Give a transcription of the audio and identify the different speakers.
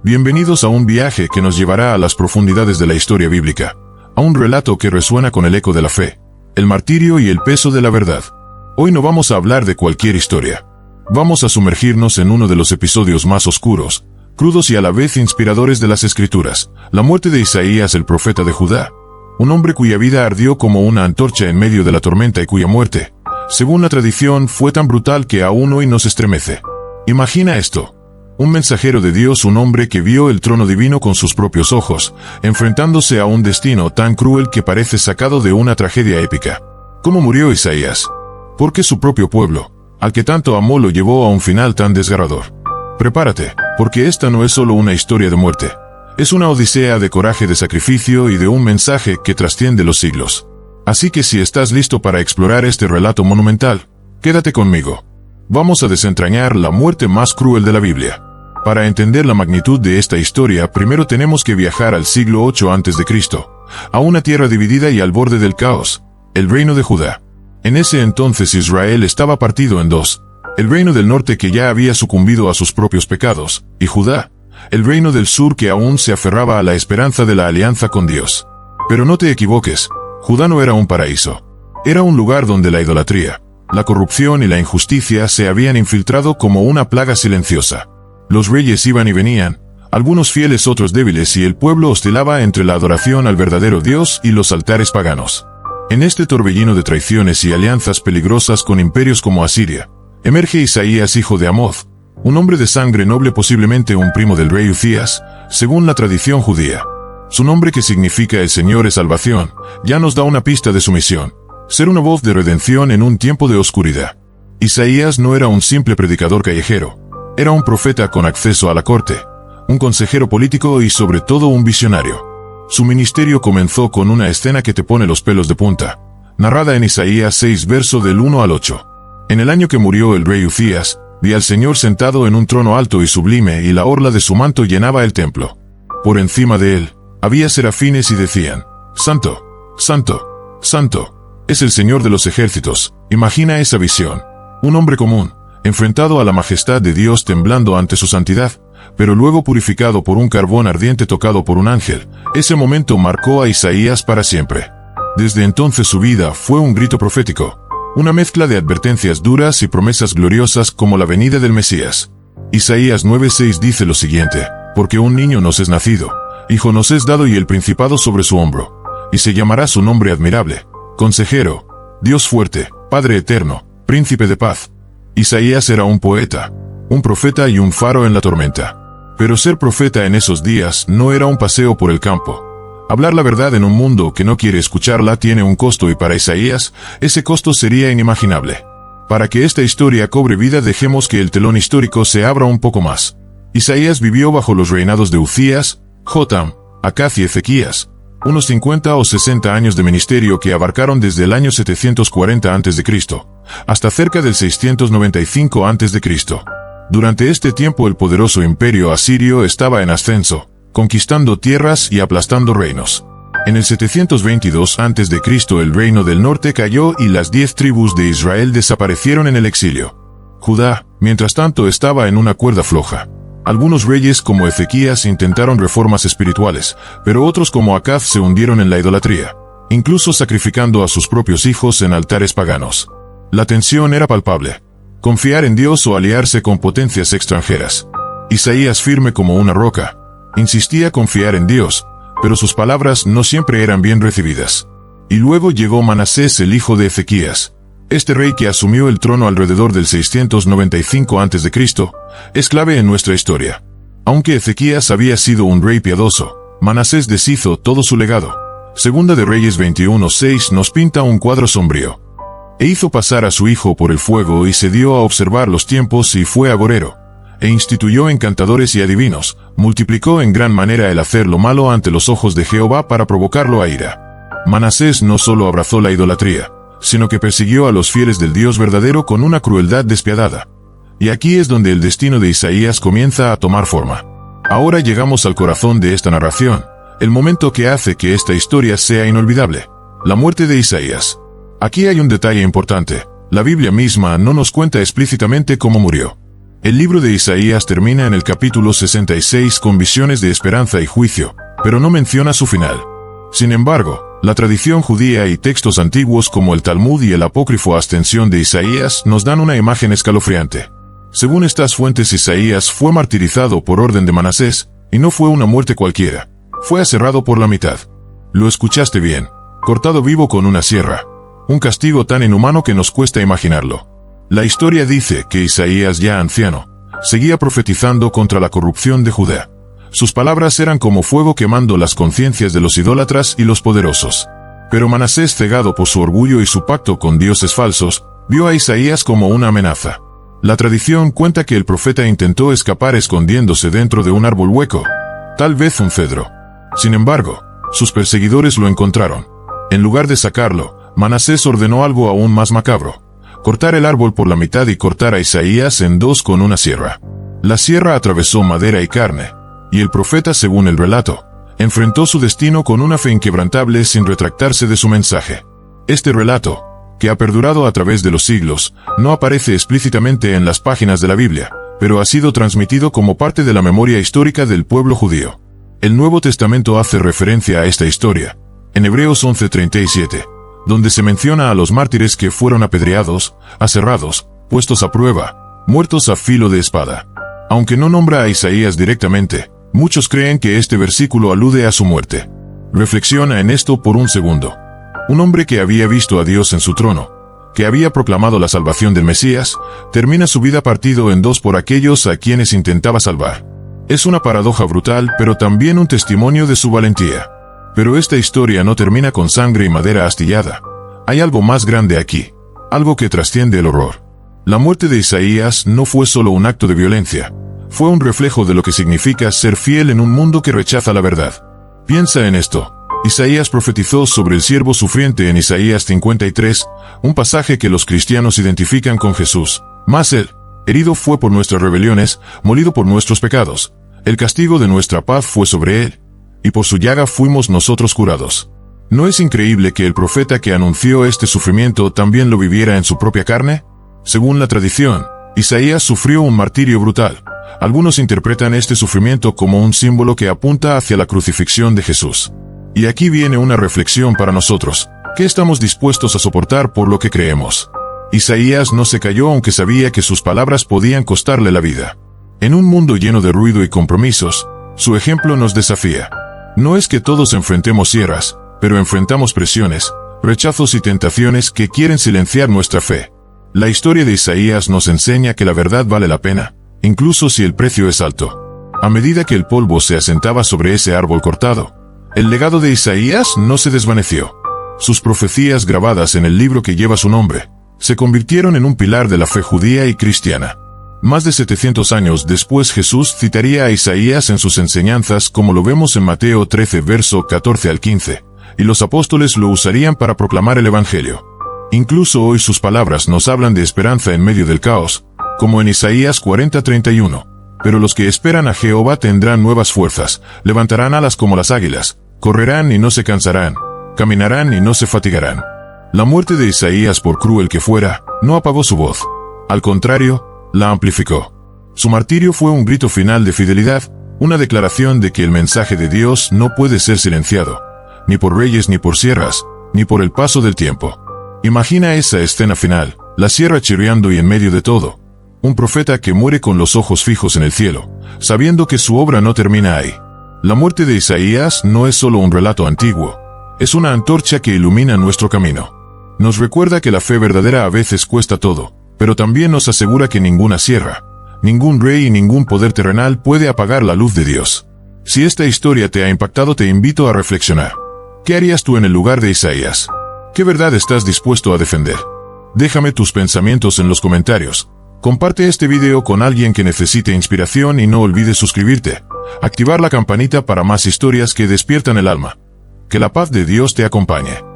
Speaker 1: Bienvenidos a un viaje que nos llevará a las profundidades de la historia bíblica, a un relato que resuena con el eco de la fe, el martirio y el peso de la verdad. Hoy no vamos a hablar de cualquier historia. Vamos a sumergirnos en uno de los episodios más oscuros, crudos y a la vez inspiradores de las Escrituras, la muerte de Isaías el profeta de Judá, un hombre cuya vida ardió como una antorcha en medio de la tormenta y cuya muerte, según la tradición, fue tan brutal que aún hoy nos estremece. Imagina esto. Un mensajero de Dios, un hombre que vio el trono divino con sus propios ojos, enfrentándose a un destino tan cruel que parece sacado de una tragedia épica. ¿Cómo murió Isaías? ¿Por qué su propio pueblo, al que tanto amó, lo llevó a un final tan desgarrador? Prepárate, porque esta no es solo una historia de muerte. Es una odisea de coraje, de sacrificio y de un mensaje que trasciende los siglos. Así que si estás listo para explorar este relato monumental, quédate conmigo. Vamos a desentrañar la muerte más cruel de la Biblia. Para entender la magnitud de esta historia, primero tenemos que viajar al siglo 8 a.C., a una tierra dividida y al borde del caos, el reino de Judá. En ese entonces Israel estaba partido en dos: el reino del norte, que ya había sucumbido a sus propios pecados, y Judá, el reino del sur, que aún se aferraba a la esperanza de la alianza con Dios. Pero no te equivoques, Judá no era un paraíso. Era un lugar donde la idolatría, la corrupción y la injusticia se habían infiltrado como una plaga silenciosa. Los reyes iban y venían, algunos fieles, otros débiles, y el pueblo oscilaba entre la adoración al verdadero Dios y los altares paganos. En este torbellino de traiciones y alianzas peligrosas con imperios como Asiria, emerge Isaías, hijo de Amoz, un hombre de sangre noble, posiblemente un primo del rey Uzías, según la tradición judía. Su nombre, que significa el Señor es salvación, ya nos da una pista de su misión: ser una voz de redención en un tiempo de oscuridad. Isaías no era un simple predicador callejero, era un profeta con acceso a la corte, un consejero político y sobre todo un visionario. Su ministerio comenzó con una escena que te pone los pelos de punta, narrada en Isaías 6, verso del 1 al 8. En el año que murió el rey Uzías, vi al Señor sentado en un trono alto y sublime, y la orla de su manto llenaba el templo. Por encima de él había serafines y decían: Santo, Santo, Santo, es el Señor de los ejércitos. Imagina esa visión. Un hombre común, enfrentado a la majestad de Dios, temblando ante su santidad, pero luego purificado por un carbón ardiente tocado por un ángel. Ese momento marcó a Isaías para siempre. Desde entonces su vida fue un grito profético, una mezcla de advertencias duras y promesas gloriosas como la venida del Mesías. Isaías 9:6 dice lo siguiente: porque un niño nos es nacido, hijo nos es dado, y el principado sobre su hombro, y se llamará su nombre admirable, Consejero, Dios fuerte, Padre eterno, Príncipe de paz. Isaías era un poeta, un profeta y un faro en la tormenta. Pero ser profeta en esos días no era un paseo por el campo. Hablar la verdad en un mundo que no quiere escucharla tiene un costo, y para Isaías, ese costo sería inimaginable. Para que esta historia cobre vida, dejemos que el telón histórico se abra un poco más. Isaías vivió bajo los reinados de Uzías, Jotam, Acaz y Ezequías, unos 50 o 60 años de ministerio que abarcaron desde el año 740 a.C. hasta cerca del 695 a.C. Durante este tiempo el poderoso imperio asirio estaba en ascenso, conquistando tierras y aplastando reinos. En el 722 a.C. el reino del norte cayó y las 10 tribus de Israel desaparecieron en el exilio. Judá, mientras tanto, estaba en una cuerda floja. Algunos reyes como Ezequías intentaron reformas espirituales, pero otros como Acaz se hundieron en la idolatría, incluso sacrificando a sus propios hijos en altares paganos. La tensión era palpable: confiar en Dios o aliarse con potencias extranjeras. Isaías, firme como una roca, insistía confiar en Dios, pero sus palabras no siempre eran bien recibidas. Y luego llegó Manasés, el hijo de Ezequías. Este rey, que asumió el trono alrededor del 695 a.C., es clave en nuestra historia. Aunque Ezequías había sido un rey piadoso, Manasés deshizo todo su legado. Segunda de Reyes 21:6 nos pinta un cuadro sombrío. E hizo pasar a su hijo por el fuego, y se dio a observar los tiempos, y fue agorero, e instituyó encantadores y adivinos, multiplicó en gran manera el hacer lo malo ante los ojos de Jehová para provocarlo a ira. Manasés no solo abrazó la idolatría, sino que persiguió a los fieles del Dios verdadero con una crueldad despiadada. Y aquí es donde el destino de Isaías comienza a tomar forma. Ahora llegamos al corazón de esta narración, el momento que hace que esta historia sea inolvidable: la muerte de Isaías. Aquí hay un detalle importante: la Biblia misma no nos cuenta explícitamente cómo murió. El libro de Isaías termina en el capítulo 66 con visiones de esperanza y juicio, pero no menciona su final. Sin embargo, la tradición judía y textos antiguos como el Talmud y el apócrifo Ascensión de Isaías nos dan una imagen escalofriante. Según estas fuentes, Isaías fue martirizado por orden de Manasés, y no fue una muerte cualquiera. Fue aserrado por la mitad. Lo escuchaste bien. Cortado vivo con una sierra. Un castigo tan inhumano que nos cuesta imaginarlo. La historia dice que Isaías, ya anciano, seguía profetizando contra la corrupción de Judá. Sus palabras eran como fuego quemando las conciencias de los idólatras y los poderosos. Pero Manasés, cegado por su orgullo y su pacto con dioses falsos, vio a Isaías como una amenaza. La tradición cuenta que el profeta intentó escapar escondiéndose dentro de un árbol hueco, tal vez un cedro. Sin embargo, sus perseguidores lo encontraron. En lugar de sacarlo, Manasés ordenó algo aún más macabro: cortar el árbol por la mitad y cortar a Isaías en dos con una sierra. La sierra atravesó madera y carne, y el profeta, según el relato, enfrentó su destino con una fe inquebrantable sin retractarse de su mensaje. Este relato, que ha perdurado a través de los siglos, no aparece explícitamente en las páginas de la Biblia, pero ha sido transmitido como parte de la memoria histórica del pueblo judío. El Nuevo Testamento hace referencia a esta historia, en Hebreos 11:37, donde se menciona a los mártires que fueron apedreados, aserrados, puestos a prueba, muertos a filo de espada. Aunque no nombra a Isaías directamente, muchos creen que este versículo alude a su muerte. Reflexiona en esto por un segundo. Un hombre que había visto a Dios en su trono, que había proclamado la salvación del Mesías, termina su vida partido en dos por aquellos a quienes intentaba salvar. Es una paradoja brutal, pero también un testimonio de su valentía. Pero esta historia no termina con sangre y madera astillada. Hay algo más grande aquí, algo que trasciende el horror. La muerte de Isaías no fue solo un acto de violencia, fue un reflejo de lo que significa ser fiel en un mundo que rechaza la verdad. Piensa en esto. Isaías profetizó sobre el siervo sufriente en Isaías 53, un pasaje que los cristianos identifican con Jesús. Mas él, herido fue por nuestras rebeliones, molido por nuestros pecados. El castigo de nuestra paz fue sobre él, y por su llaga fuimos nosotros curados. ¿No es increíble que el profeta que anunció este sufrimiento también lo viviera en su propia carne? Según la tradición, Isaías sufrió un martirio brutal. Algunos interpretan este sufrimiento como un símbolo que apunta hacia la crucifixión de Jesús. Y aquí viene una reflexión para nosotros. ¿Qué estamos dispuestos a soportar por lo que creemos? Isaías no se calló aunque sabía que sus palabras podían costarle la vida. En un mundo lleno de ruido y compromisos, su ejemplo nos desafía. No es que todos enfrentemos sierras, pero enfrentamos presiones, rechazos y tentaciones que quieren silenciar nuestra fe. La historia de Isaías nos enseña que la verdad vale la pena, incluso si el precio es alto. A medida que el polvo se asentaba sobre ese árbol cortado, el legado de Isaías no se desvaneció. Sus profecías grabadas en el libro que lleva su nombre, se convirtieron en un pilar de la fe judía y cristiana. Más de 700 años después Jesús citaría a Isaías en sus enseñanzas como lo vemos en Mateo 13 verso 14 al 15, y los apóstoles lo usarían para proclamar el Evangelio. Incluso hoy sus palabras nos hablan de esperanza en medio del caos, como en Isaías 40:31. Pero los que esperan a Jehová tendrán nuevas fuerzas, levantarán alas como las águilas, correrán y no se cansarán, caminarán y no se fatigarán. La muerte de Isaías, por cruel que fuera, no apagó su voz. Al contrario, la amplificó. Su martirio fue un grito final de fidelidad, una declaración de que el mensaje de Dios no puede ser silenciado, ni por reyes ni por sierras, ni por el paso del tiempo. Imagina esa escena final, la sierra chirriando y en medio de todo, un profeta que muere con los ojos fijos en el cielo, sabiendo que su obra no termina ahí. La muerte de Isaías no es solo un relato antiguo, es una antorcha que ilumina nuestro camino. Nos recuerda que la fe verdadera a veces cuesta todo, pero también nos asegura que ninguna sierra, ningún rey y ningún poder terrenal puede apagar la luz de Dios. Si esta historia te ha impactado, te invito a reflexionar. ¿Qué harías tú en el lugar de Isaías? ¿Qué verdad estás dispuesto a defender? Déjame tus pensamientos en los comentarios. Comparte este video con alguien que necesite inspiración y no olvides suscribirte, activar la campanita para más historias que despiertan el alma. Que la paz de Dios te acompañe.